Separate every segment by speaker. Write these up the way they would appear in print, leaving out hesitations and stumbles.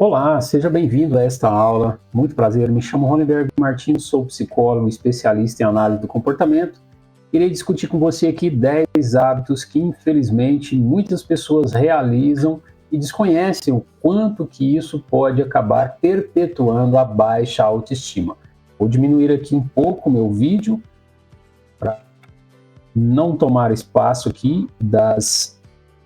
Speaker 1: Olá, seja bem-vindo a esta aula. Muito prazer, me chamo Ronenberg Martins, sou psicólogo especialista em análise do comportamento. Irei discutir com você aqui 10 hábitos que, infelizmente, muitas pessoas realizam e desconhecem o quanto que isso pode acabar perpetuando a baixa autoestima. Vou diminuir aqui um pouco o meu vídeo para não tomar espaço aqui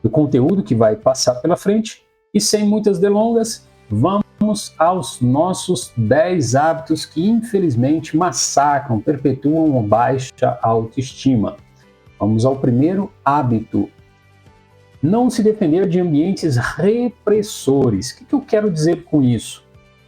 Speaker 1: do conteúdo que vai passar pela frente. E sem muitas delongas, vamos aos nossos 10 hábitos que infelizmente massacram, perpetuam a baixa autoestima. Vamos ao primeiro hábito. Não se defender de ambientes repressores. O que eu quero dizer com isso?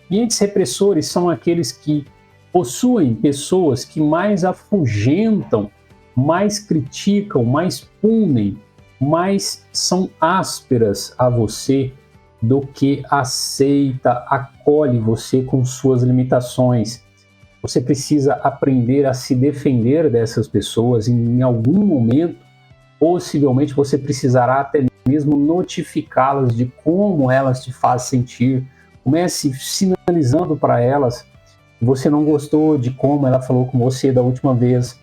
Speaker 1: Ambientes repressores são aqueles que possuem pessoas que mais afugentam, mais criticam, mais punem, mais são ásperas a você do que aceita, acolhe você com suas limitações. Você precisa aprender a se defender dessas pessoas. Em algum momento, possivelmente, você precisará até mesmo notificá-las de como elas te fazem sentir. Comece sinalizando para elas que você não gostou de como ela falou com você da última vez.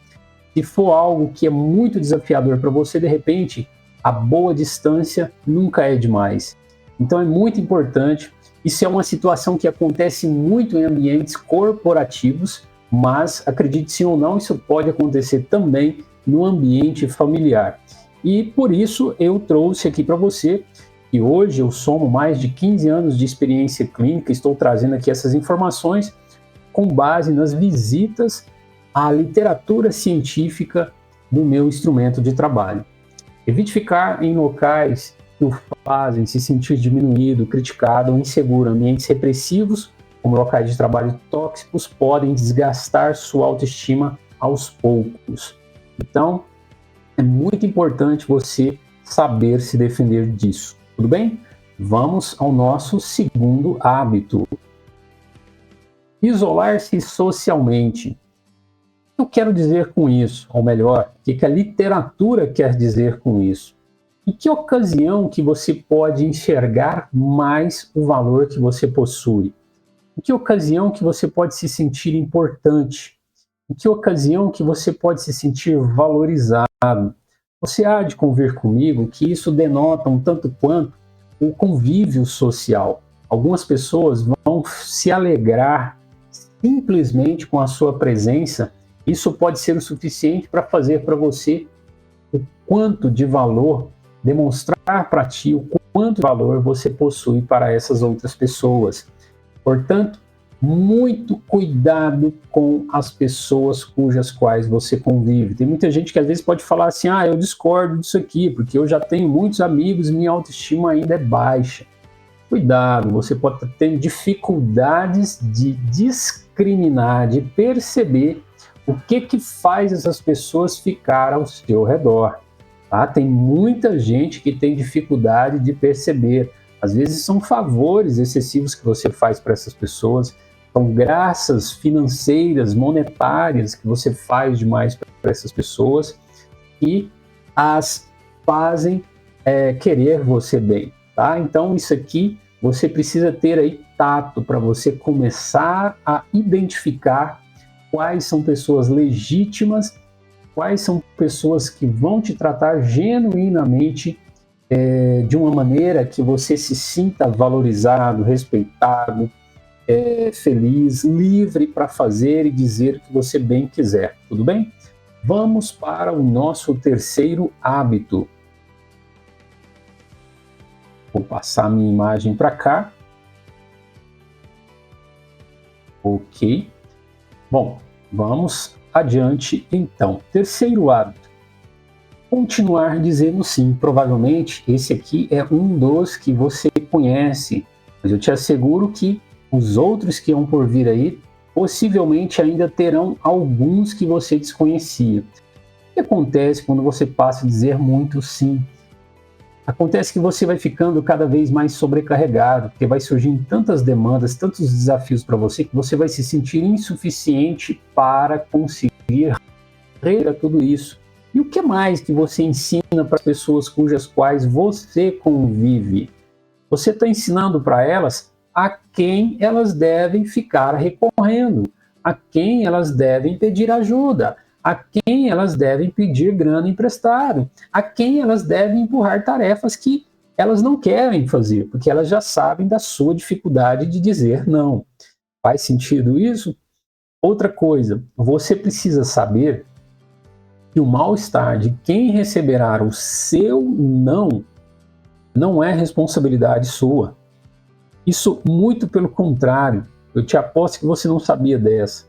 Speaker 1: Se for algo que é muito desafiador para você, de repente, a boa distância nunca é demais. Então é muito importante. Isso é uma situação que acontece muito em ambientes corporativos, mas acredite sim ou não, isso pode acontecer também no ambiente familiar. E por isso eu trouxe aqui para você, que hoje eu somo mais de 15 anos de experiência clínica, estou trazendo aqui essas informações com base nas visitas à literatura científica do meu instrumento de trabalho. Evite ficar em locais que o fazem se sentir diminuído, criticado ou inseguro. Ambientes repressivos, como locais de trabalho tóxicos, podem desgastar sua autoestima aos poucos. Então, é muito importante você saber se defender disso. Tudo bem? Vamos ao nosso segundo hábito. Isolar-se socialmente. O que eu quero dizer com isso? Ou melhor, o que a literatura quer dizer com isso? Em que ocasião que você pode enxergar mais o valor que você possui? Em que ocasião que você pode se sentir importante? Em que ocasião que você pode se sentir valorizado? Você há de convir comigo que isso denota um tanto quanto o convívio social. Algumas pessoas vão se alegrar simplesmente com a sua presença. Isso pode ser o suficiente para fazer para você o quanto de valor, demonstrar para ti o quanto de valor você possui para essas outras pessoas. Portanto, muito cuidado com as pessoas cujas quais você convive. Tem muita gente que às vezes pode falar assim, eu discordo disso aqui, porque eu já tenho muitos amigos e minha autoestima ainda é baixa. Cuidado, você pode estar tendo dificuldades de discriminar, de perceber o que faz essas pessoas ficar ao seu redor. Tá? Tem muita gente que tem dificuldade de perceber. Às vezes são favores excessivos que você faz para essas pessoas, são graças financeiras, monetárias que você faz demais para essas pessoas e as fazem querer você bem. Tá? Então isso aqui você precisa ter aí tato para você começar a identificar quais são pessoas legítimas, quais são pessoas que vão te tratar genuinamente de uma maneira que você se sinta valorizado, respeitado, feliz, livre para fazer e dizer o que você bem quiser. Tudo bem? Vamos para o nosso terceiro hábito. Vou passar minha imagem para cá. Ok. Bom, vamos adiante então. Terceiro hábito. Continuar dizendo sim. Provavelmente esse aqui é um dos que você conhece, mas eu te asseguro que os outros que vão por vir aí, possivelmente ainda terão alguns que você desconhecia. O que acontece quando você passa a dizer muito sim? Acontece que você vai ficando cada vez mais sobrecarregado, porque vai surgindo tantas demandas, tantos desafios para você, que você vai se sentir insuficiente para conseguir resolver tudo isso. E o que mais que você ensina para as pessoas cujas quais você convive? Você está ensinando para elas a quem elas devem ficar recorrendo, a quem elas devem pedir ajuda, a quem elas devem pedir grana emprestado, a quem elas devem empurrar tarefas que elas não querem fazer, porque elas já sabem da sua dificuldade de dizer não. Faz sentido isso? Outra coisa, você precisa saber que o mal-estar de quem receberá o seu não é responsabilidade sua. Isso, muito pelo contrário, eu te aposto que você não sabia dessa.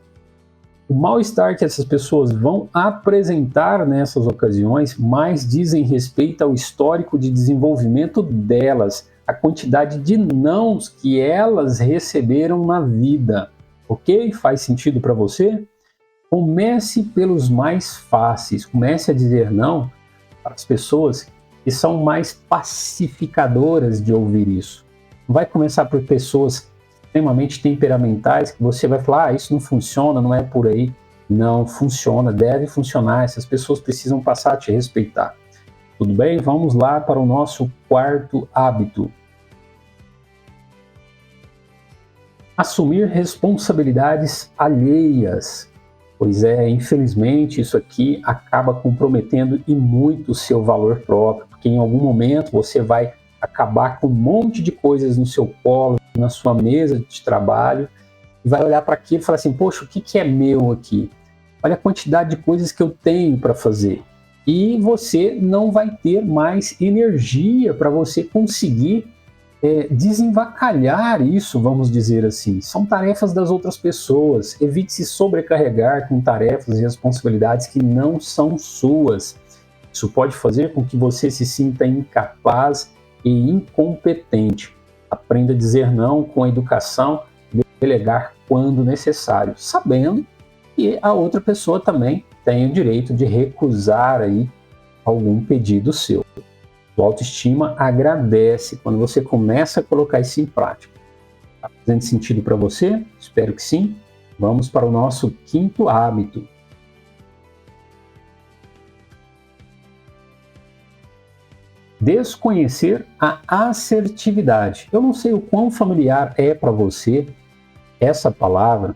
Speaker 1: O mal-estar que essas pessoas vão apresentar nessas ocasiões mais dizem respeito ao histórico de desenvolvimento delas, a quantidade de nãos que elas receberam na vida. Ok? Faz sentido para você? Comece pelos mais fáceis, comece a dizer não para as pessoas que são mais pacificadoras de ouvir isso. Não vai começar por pessoas extremamente temperamentais que você vai falar, isso não funciona, não é por aí. Não funciona, deve funcionar, essas pessoas precisam passar a te respeitar. Tudo bem? Vamos lá para o nosso quarto hábito. Assumir responsabilidades alheias. Pois é, infelizmente isso aqui acaba comprometendo e muito o seu valor próprio, porque em algum momento você vai acabar com um monte de coisas no seu colo, na sua mesa de trabalho, e vai olhar para aquilo e falar assim, poxa, o que é meu aqui? Olha a quantidade de coisas que eu tenho para fazer. E você não vai ter mais energia para você conseguir desenvacalhar isso, vamos dizer assim. São tarefas das outras pessoas. Evite se sobrecarregar com tarefas e responsabilidades que não são suas. Isso pode fazer com que você se sinta incapaz e incompetente. Aprenda a dizer não com a educação, delegar quando necessário, sabendo que a outra pessoa também tem o direito de recusar aí algum pedido seu. A autoestima agradece quando você começa a colocar isso em prática. Está fazendo sentido para você? Espero que sim. Vamos para o nosso quinto hábito. Desconhecer a assertividade. Eu não sei o quão familiar é para você essa palavra,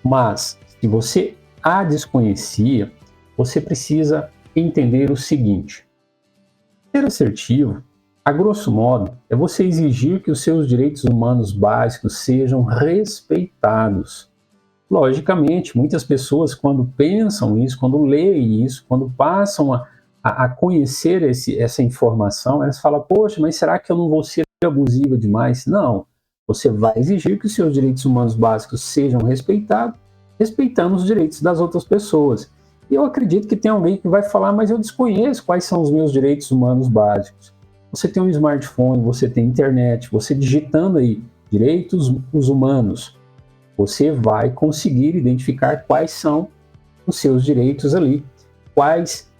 Speaker 1: mas se você a desconhecia, você precisa entender o seguinte. Ser assertivo, a grosso modo, é você exigir que os seus direitos humanos básicos sejam respeitados. Logicamente, muitas pessoas, quando pensam isso, quando leem isso, quando passam a conhecer essa informação, elas falam, poxa, mas será que eu não vou ser abusiva demais? Não, você vai exigir que os seus direitos humanos básicos sejam respeitados, respeitando os direitos das outras pessoas. E eu acredito que tem alguém que vai falar, mas eu desconheço quais são os meus direitos humanos básicos. Você tem um smartphone, você tem internet, você digitando aí direitos humanos, você vai conseguir identificar quais são os seus direitos ali, quais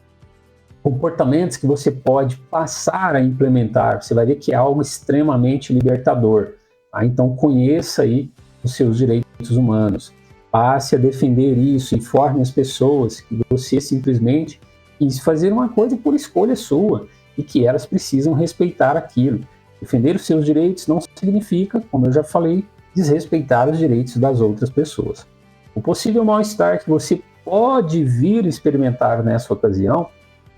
Speaker 1: comportamentos que você pode passar a implementar. Você vai ver que é algo extremamente libertador. Tá? Então conheça aí os seus direitos humanos. Passe a defender isso, informe as pessoas que você simplesmente quis fazer uma coisa por escolha sua e que elas precisam respeitar aquilo. Defender os seus direitos não significa, como eu já falei, desrespeitar os direitos das outras pessoas. O possível mal-estar que você pode vir experimentar nessa ocasião,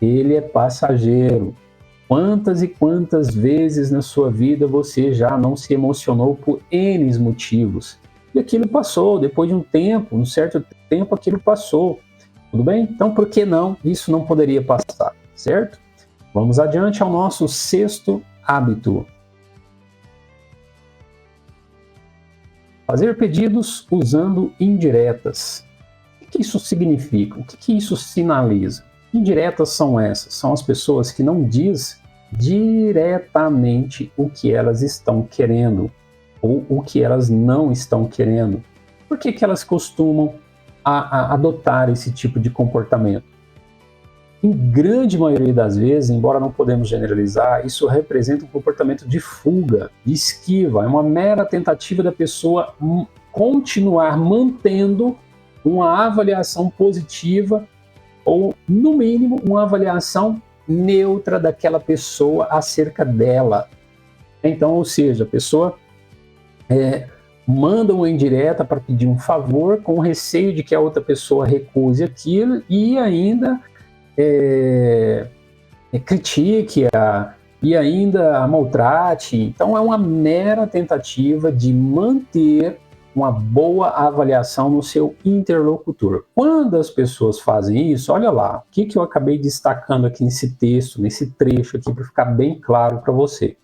Speaker 1: ele é passageiro. Quantas e quantas vezes na sua vida você já não se emocionou por N motivos? E aquilo passou, depois de um tempo, um certo tempo aquilo passou. Tudo bem? Então, por que não? Isso não poderia passar, certo? Vamos adiante ao nosso sexto hábito. Fazer pedidos usando indiretas. O que isso significa? O que isso sinaliza? Indiretas são essas? São as pessoas que não dizem diretamente o que elas estão querendo ou o que elas não estão querendo. Por que elas costumam adotar esse tipo de comportamento? Em grande maioria das vezes, embora não podemos generalizar, isso representa um comportamento de fuga, de esquiva. É uma mera tentativa da pessoa continuar mantendo uma avaliação positiva ou, no mínimo, uma avaliação neutra daquela pessoa acerca dela. Então, ou seja, a pessoa manda uma indireta para pedir um favor com receio de que a outra pessoa recuse aquilo e ainda critique-a e ainda a maltrate. Então é uma mera tentativa de manter uma boa avaliação no seu interlocutor. Quando as pessoas fazem isso, olha lá, o que eu acabei destacando aqui nesse texto, nesse trecho aqui, para ficar bem claro para você.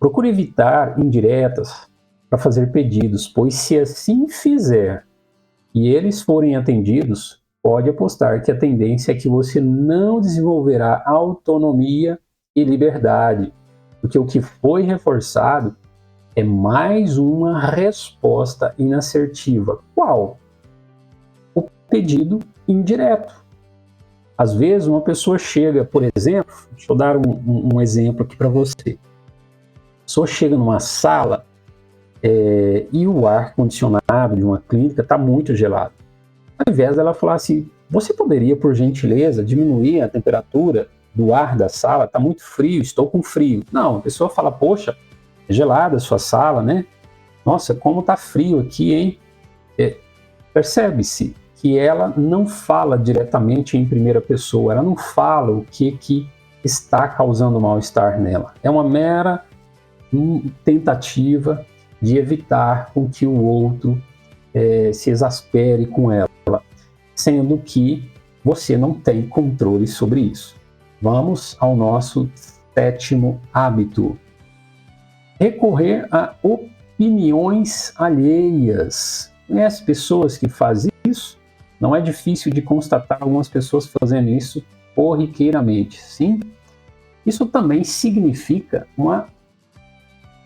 Speaker 1: Procure evitar indiretas para fazer pedidos, pois se assim fizer e eles forem atendidos, pode apostar que a tendência é que você não desenvolverá autonomia e liberdade, porque o que foi reforçado é mais uma resposta inassertiva. Qual? O pedido indireto. Às vezes uma pessoa chega, por exemplo, deixa eu dar um exemplo aqui para você. A pessoa chega numa sala e o ar-condicionado de uma clínica está muito gelado. Ao invés dela falar assim, você poderia, por gentileza, diminuir a temperatura do ar da sala? Está muito frio, estou com frio. Não, a pessoa fala, poxa, é gelada a sua sala, né? Nossa, como está frio aqui, hein? Percebe-se que ela não fala diretamente em primeira pessoa, ela não fala o que está causando mal-estar nela. É uma mera tentativa de evitar com que o outro se exaspere com ela, sendo que você não tem controle sobre isso. Vamos ao nosso 7º hábito. Recorrer a opiniões alheias. Conhece pessoas que fazem isso? Não é difícil de constatar algumas pessoas fazendo isso corriqueiramente, sim? Isso também significa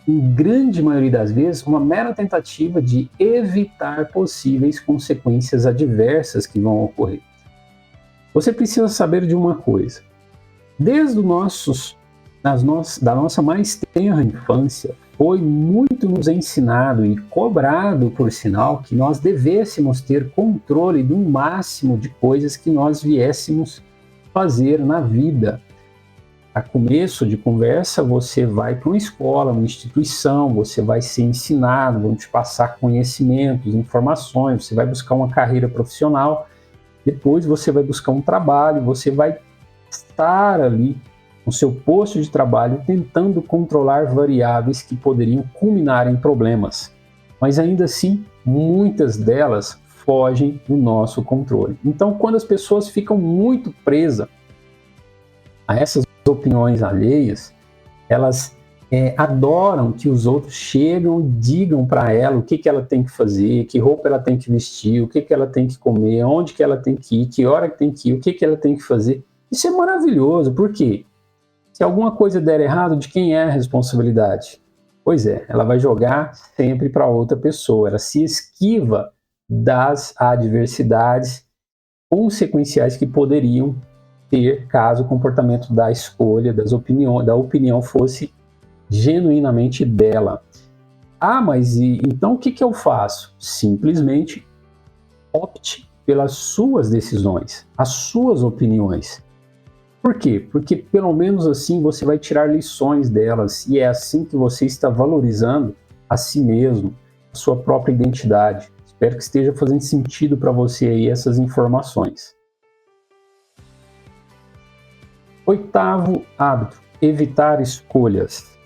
Speaker 1: em grande maioria das vezes, uma mera tentativa de evitar possíveis consequências adversas que vão ocorrer. Você precisa saber de uma coisa. Desde da nossa mais tenra infância, foi muito nos ensinado e cobrado, por sinal, que nós devêssemos ter controle do máximo de coisas que nós viéssemos fazer na vida. A começo de conversa, você vai para uma escola, uma instituição, você vai ser ensinado, vão te passar conhecimentos, informações, você vai buscar uma carreira profissional, depois você vai buscar um trabalho, você vai estar ali no seu posto de trabalho tentando controlar variáveis que poderiam culminar em problemas. Mas ainda assim, muitas delas fogem do nosso controle. Então, quando as pessoas ficam muito presas a essas opiniões alheias, elas adoram que os outros chegam e digam para ela o que ela tem que fazer, que roupa ela tem que vestir, o que ela tem que comer, onde que ela tem que ir, que hora que tem que ir, o que ela tem que fazer. Isso é maravilhoso, por quê? Se alguma coisa der errado, de quem é a responsabilidade? Pois é, ela vai jogar sempre para outra pessoa, ela se esquiva das adversidades consequenciais que poderiam ter caso o comportamento da escolha, da opinião fosse genuinamente dela. Mas então o que eu faço? Simplesmente opte pelas suas decisões, as suas opiniões. Por quê? Porque pelo menos assim você vai tirar lições delas e é assim que você está valorizando a si mesmo, a sua própria identidade. Espero que esteja fazendo sentido para você aí essas informações. 8º hábito, evitar escolhas.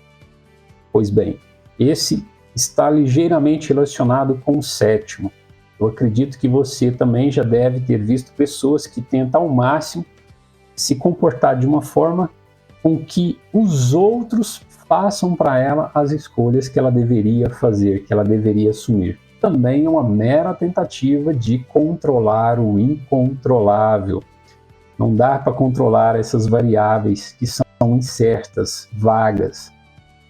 Speaker 1: Pois bem, esse está ligeiramente relacionado com o 7º. Eu acredito que você também já deve ter visto pessoas que tentam ao máximo se comportar de uma forma com que os outros façam para ela as escolhas que ela deveria fazer, que ela deveria assumir. Também é uma mera tentativa de controlar o incontrolável. Não dá para controlar essas variáveis que são incertas, vagas.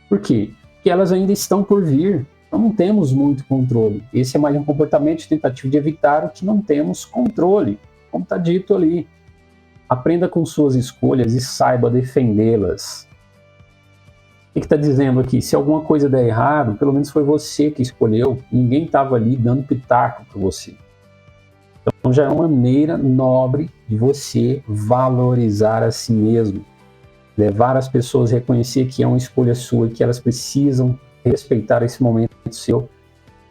Speaker 1: Por quê? Porque elas ainda estão por vir. Então não temos muito controle. Esse é mais um comportamento de tentativa de evitar o que não temos controle, como está dito ali. Aprenda com suas escolhas e saiba defendê-las. O que está dizendo aqui? Se alguma coisa der errado, pelo menos foi você que escolheu. Ninguém estava ali dando pitaco para você. Então já é uma maneira nobre de você valorizar a si mesmo. Levar as pessoas a reconhecer que é uma escolha sua e que elas precisam respeitar esse momento seu,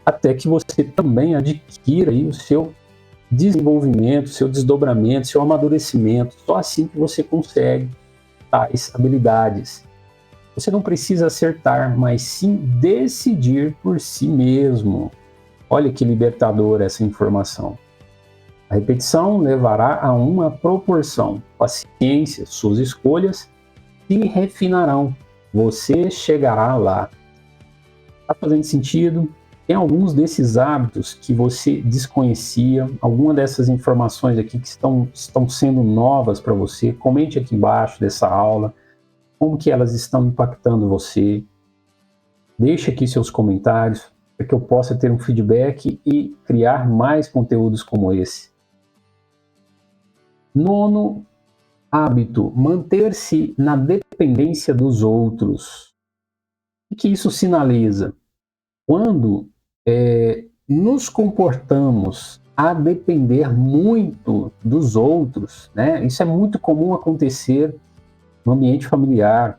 Speaker 1: até que você também adquira aí o seu desenvolvimento, seu desdobramento, seu amadurecimento. Só assim que você consegue tais habilidades. Você não precisa acertar, mas sim decidir por si mesmo. Olha que libertador essa informação. A repetição levará a uma proporção. Paciência, suas escolhas se refinarão. Você chegará lá. Está fazendo sentido? Tem alguns desses hábitos que você desconhecia, alguma dessas informações aqui que estão sendo novas para você? Comente aqui embaixo dessa aula, como que elas estão impactando você. Deixe aqui seus comentários para que eu possa ter um feedback e criar mais conteúdos como esse. 9º hábito, manter-se na dependência dos outros. O que isso sinaliza? Quando nos comportamos a depender muito dos outros, né? Isso é muito comum acontecer no ambiente familiar.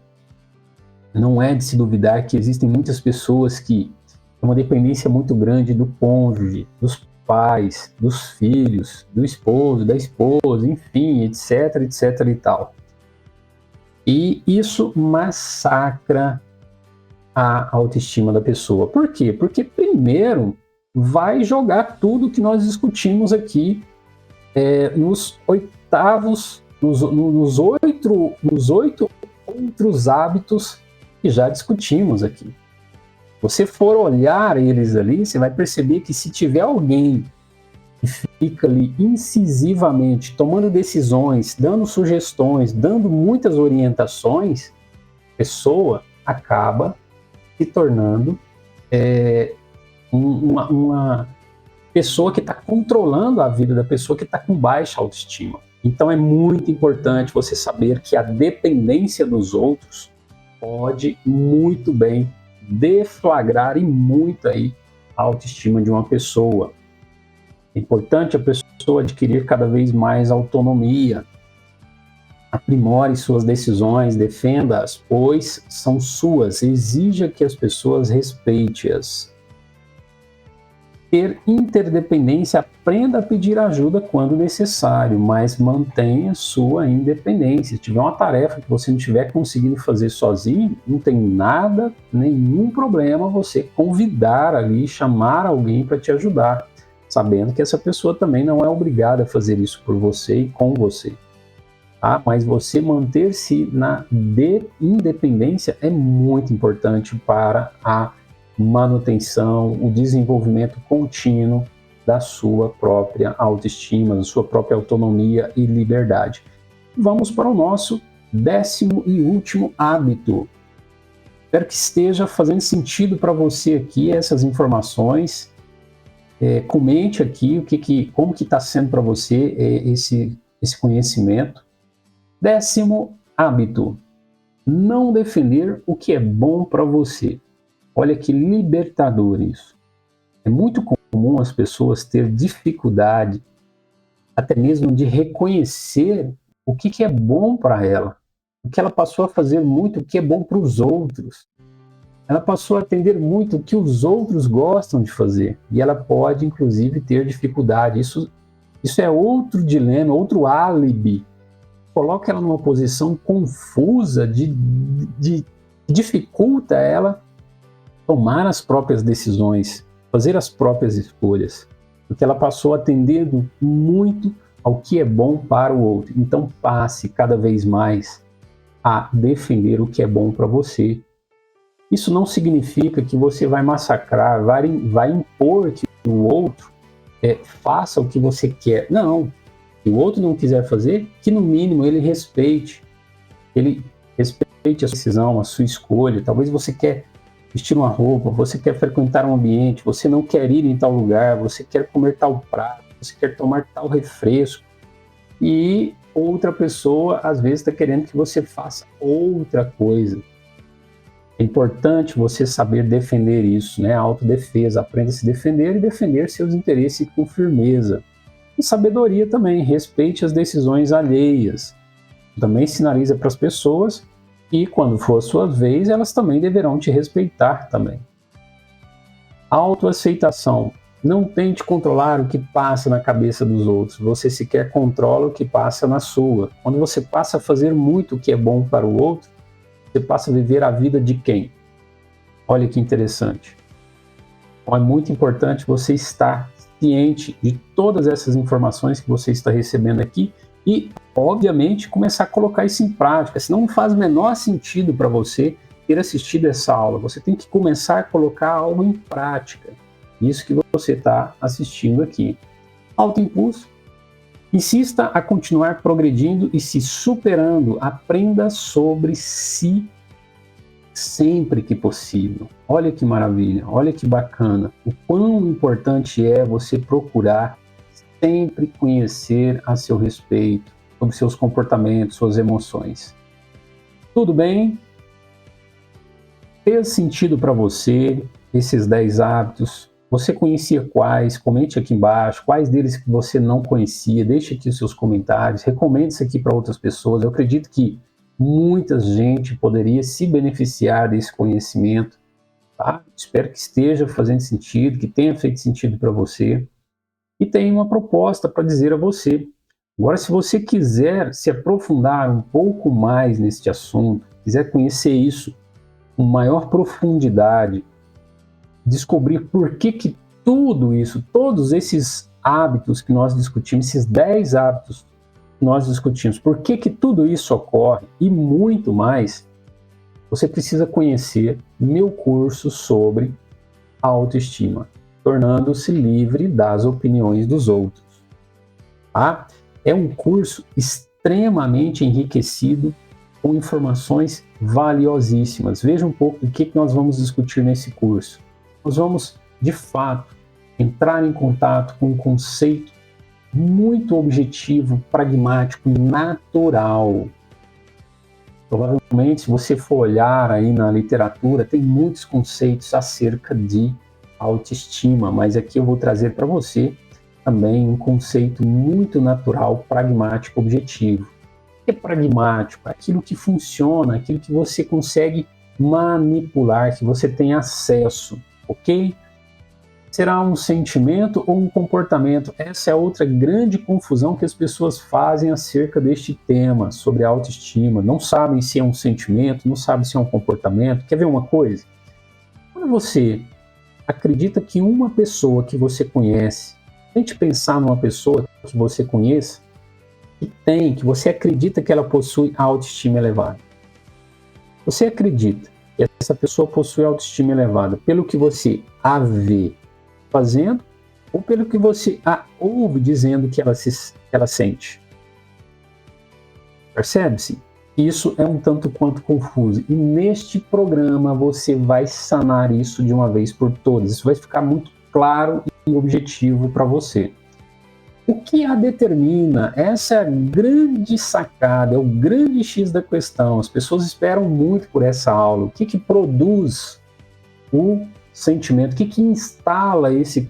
Speaker 1: Não é de se duvidar que existem muitas pessoas que têm uma dependência muito grande do cônjuge, dos pais, dos filhos, do esposo, da esposa, enfim, etc, etc e tal. E isso massacra a autoestima da pessoa. Por quê? Porque primeiro vai jogar tudo que nós discutimos aqui nos 8 outros hábitos que já discutimos aqui. Você for olhar eles ali, você vai perceber que se tiver alguém que fica ali incisivamente tomando decisões, dando sugestões, dando muitas orientações, a pessoa acaba se tornando uma pessoa que está controlando a vida da pessoa que está com baixa autoestima. Então é muito importante você saber que a dependência dos outros pode muito bem deflagrar e muito aí a autoestima de uma pessoa. É importante a pessoa adquirir cada vez mais autonomia. Aprimore suas decisões, defenda-as, pois são suas. Exija que as pessoas respeitem-as. Ter interdependência, aprenda a pedir ajuda quando necessário, mas mantenha sua independência. Se tiver uma tarefa que você não estiver conseguindo fazer sozinho, não tem nada, nenhum problema você convidar ali, chamar alguém para te ajudar, sabendo que essa pessoa também não é obrigada a fazer isso por você e com você. Mas você manter-se na independência é muito importante para a manutenção, o desenvolvimento contínuo da sua própria autoestima, da sua própria autonomia e liberdade. Vamos para o nosso 10º e último hábito. Espero que esteja fazendo sentido para você aqui essas informações. Comente aqui como que está sendo para você esse conhecimento. 10º hábito, não defender o que é bom para você. Olha que libertador isso. É muito comum as pessoas ter dificuldade até mesmo de reconhecer o que é bom para ela. Porque ela passou a fazer muito o que é bom para os outros. Ela passou a atender muito o que os outros gostam de fazer. E ela pode, inclusive, ter dificuldade. Isso é outro dilema, outro álibi. Coloca ela numa posição confusa de dificulta ela tomar as próprias decisões, fazer as próprias escolhas, porque ela passou atendendo muito ao que é bom para o outro. Então passe cada vez mais a defender o que é bom para você. Isso não significa que você vai massacrar, vai impor que o outro faça o que você quer. Não. Se o outro não quiser fazer, que no mínimo ele respeite a sua decisão, a sua escolha. Talvez você quer vestir uma roupa, você quer frequentar um ambiente, você não quer ir em tal lugar, você quer comer tal prato, você quer tomar tal refresco. E outra pessoa, às vezes, está querendo que você faça outra coisa. É importante você saber defender isso, né? A autodefesa, aprenda a se defender e defender seus interesses com firmeza. E sabedoria também, respeite as decisões alheias. Também sinaliza para as pessoas E quando for a sua vez, elas também deverão te respeitar também. Autoaceitação. Não tente controlar o que passa na cabeça dos outros. Você sequer controla o que passa na sua. Quando você passa a fazer muito o que é bom para o outro, você passa a viver a vida de quem? Olha que interessante. Então é muito importante você estar ciente de todas essas informações que você está recebendo aqui e, obviamente, começar a colocar isso em prática. Senão não faz o menor sentido para você ter assistido essa aula. Você tem que começar a colocar algo em prática. Isso que você está assistindo aqui. Autoimpulso. Insista a continuar progredindo e se superando. Aprenda sobre si sempre que possível. Olha que maravilha, olha que bacana. O quão importante é você procurar sempre conhecer a seu respeito, sobre seus comportamentos, suas emoções. Tudo bem? Fez sentido para você esses 10 hábitos? Você conhecia quais? Comente aqui embaixo. Quais deles que você não conhecia? Deixe aqui os seus comentários. Recomende isso aqui para outras pessoas. Eu acredito que muita gente poderia se beneficiar desse conhecimento. Tá? Espero que esteja fazendo sentido, que tenha feito sentido para você. E tenho uma proposta para dizer a você. Agora, se você quiser se aprofundar um pouco mais neste assunto, quiser conhecer isso com maior profundidade, descobrir por que tudo isso, todos esses hábitos que nós discutimos, esses 10 hábitos que nós discutimos, por que tudo isso ocorre e muito mais, você precisa conhecer meu curso sobre autoestima, tornando-se livre das opiniões dos outros. Tá? É um curso extremamente enriquecido com informações valiosíssimas. Veja um pouco do que nós vamos discutir nesse curso. Nós vamos, de fato, entrar em contato com um conceito muito objetivo, pragmático e natural. Provavelmente, se você for olhar aí na literatura, tem muitos conceitos acerca de autoestima, mas aqui eu vou trazer para você também um conceito muito natural, pragmático, objetivo. O que é pragmático? Aquilo que funciona, aquilo que você consegue manipular, que você tem acesso. Ok? Será um sentimento ou um comportamento? Essa é outra grande confusão que as pessoas fazem acerca deste tema, sobre a autoestima. Não sabem se é um sentimento, não sabem se é um comportamento. Quer ver uma coisa? Quando você acredita que uma pessoa que você conhece, tente pensar numa pessoa que você conheça, que você acredita que ela possui autoestima elevada. Você acredita que essa pessoa possui autoestima elevada pelo que você a vê fazendo ou pelo que você a ouve dizendo que ela sente? Percebe-se? Isso é um tanto quanto confuso. E neste programa você vai sanar isso de uma vez por todas. Isso vai ficar muito claro e objetivo para você. O que a determina? Essa é a grande sacada, é o grande X da questão. As pessoas esperam muito por essa aula. O que produz o sentimento? O que instala esse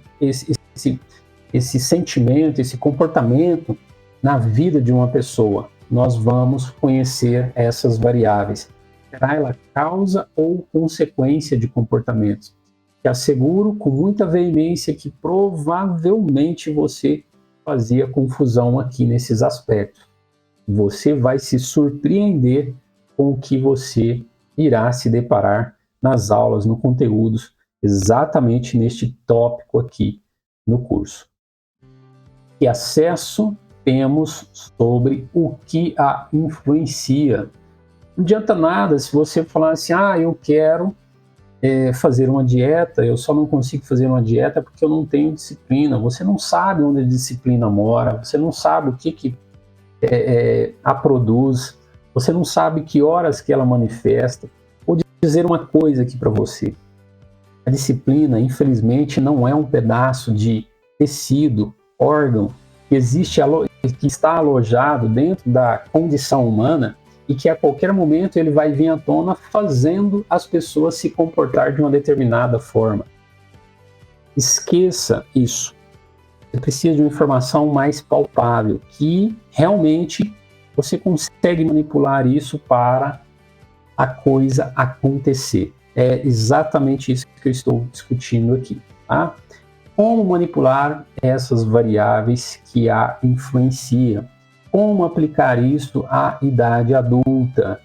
Speaker 1: sentimento, esse comportamento na vida de uma pessoa? Nós vamos conhecer essas variáveis. Será ela causa ou consequência de comportamentos? Te asseguro com muita veemência que provavelmente você fazia confusão aqui nesses aspectos. Você vai se surpreender com o que você irá se deparar nas aulas, no conteúdos, exatamente neste tópico aqui no curso. Que acesso temos sobre o que a influencia? Não adianta nada se você falar assim, eu quero fazer uma dieta, eu só não consigo fazer uma dieta porque eu não tenho disciplina. Você não sabe onde a disciplina mora, você não sabe o que a produz, você não sabe que horas que ela manifesta. Vou dizer uma coisa aqui para você. A disciplina, infelizmente, não é um pedaço de tecido, órgão, que está alojado dentro da condição humana e que a qualquer momento ele vai vir à tona fazendo as pessoas se comportar de uma determinada forma. Esqueça isso. Você precisa de uma informação mais palpável, que realmente você consegue manipular isso para a coisa acontecer. É exatamente isso que eu estou discutindo aqui, tá? Como manipular essas variáveis que a influenciam? Como aplicar isso à idade adulta?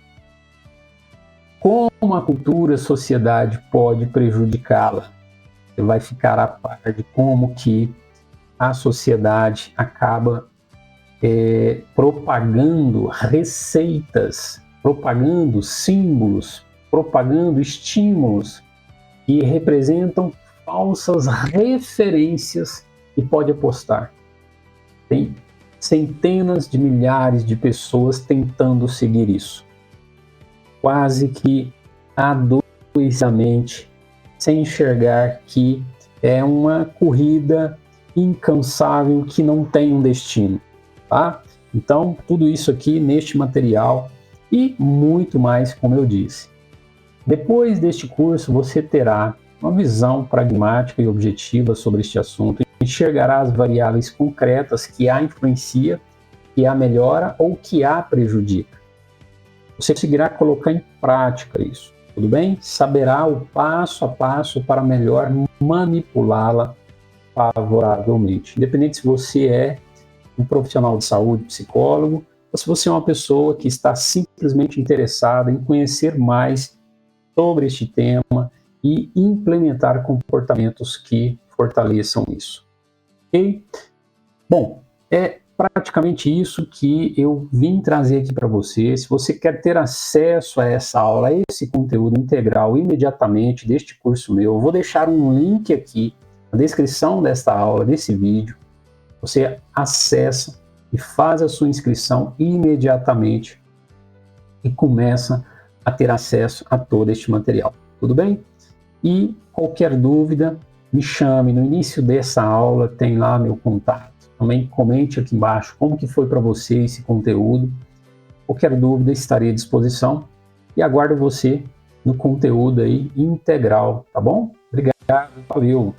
Speaker 1: Como a cultura, a sociedade pode prejudicá-la? Você vai ficar a par de como que a sociedade acaba propagando receitas, propagando símbolos, propagando estímulos que representam falsas referências e pode apostar. Tem centenas de milhares de pessoas tentando seguir isso. Quase que adoecidamente, sem enxergar que é uma corrida incansável que não tem um destino, tá? Então, tudo isso aqui neste material e muito mais, como eu disse. Depois deste curso, você terá uma visão pragmática e objetiva sobre este assunto, enxergará as variáveis concretas que a influencia, que a melhora ou que a prejudica. Você conseguirá colocar em prática isso, tudo bem? Saberá o passo a passo para melhor manipulá-la favoravelmente. Independente se você é um profissional de saúde, psicólogo, ou se você é uma pessoa que está simplesmente interessada em conhecer mais sobre este tema e implementar comportamentos que fortaleçam isso. Ok? Bom, é praticamente isso que eu vim trazer aqui para você. Se você quer ter acesso a essa aula, a esse conteúdo integral imediatamente deste curso meu, eu vou deixar um link aqui na descrição desta aula, desse vídeo. Você acessa e faz a sua inscrição imediatamente e começa a ter acesso a todo este material. Tudo bem? E qualquer dúvida, me chame. No início dessa aula tem lá meu contato. Também comente aqui embaixo como que foi para você esse conteúdo. Qualquer dúvida, estarei à disposição. E aguardo você no conteúdo aí integral, tá bom? Obrigado, valeu!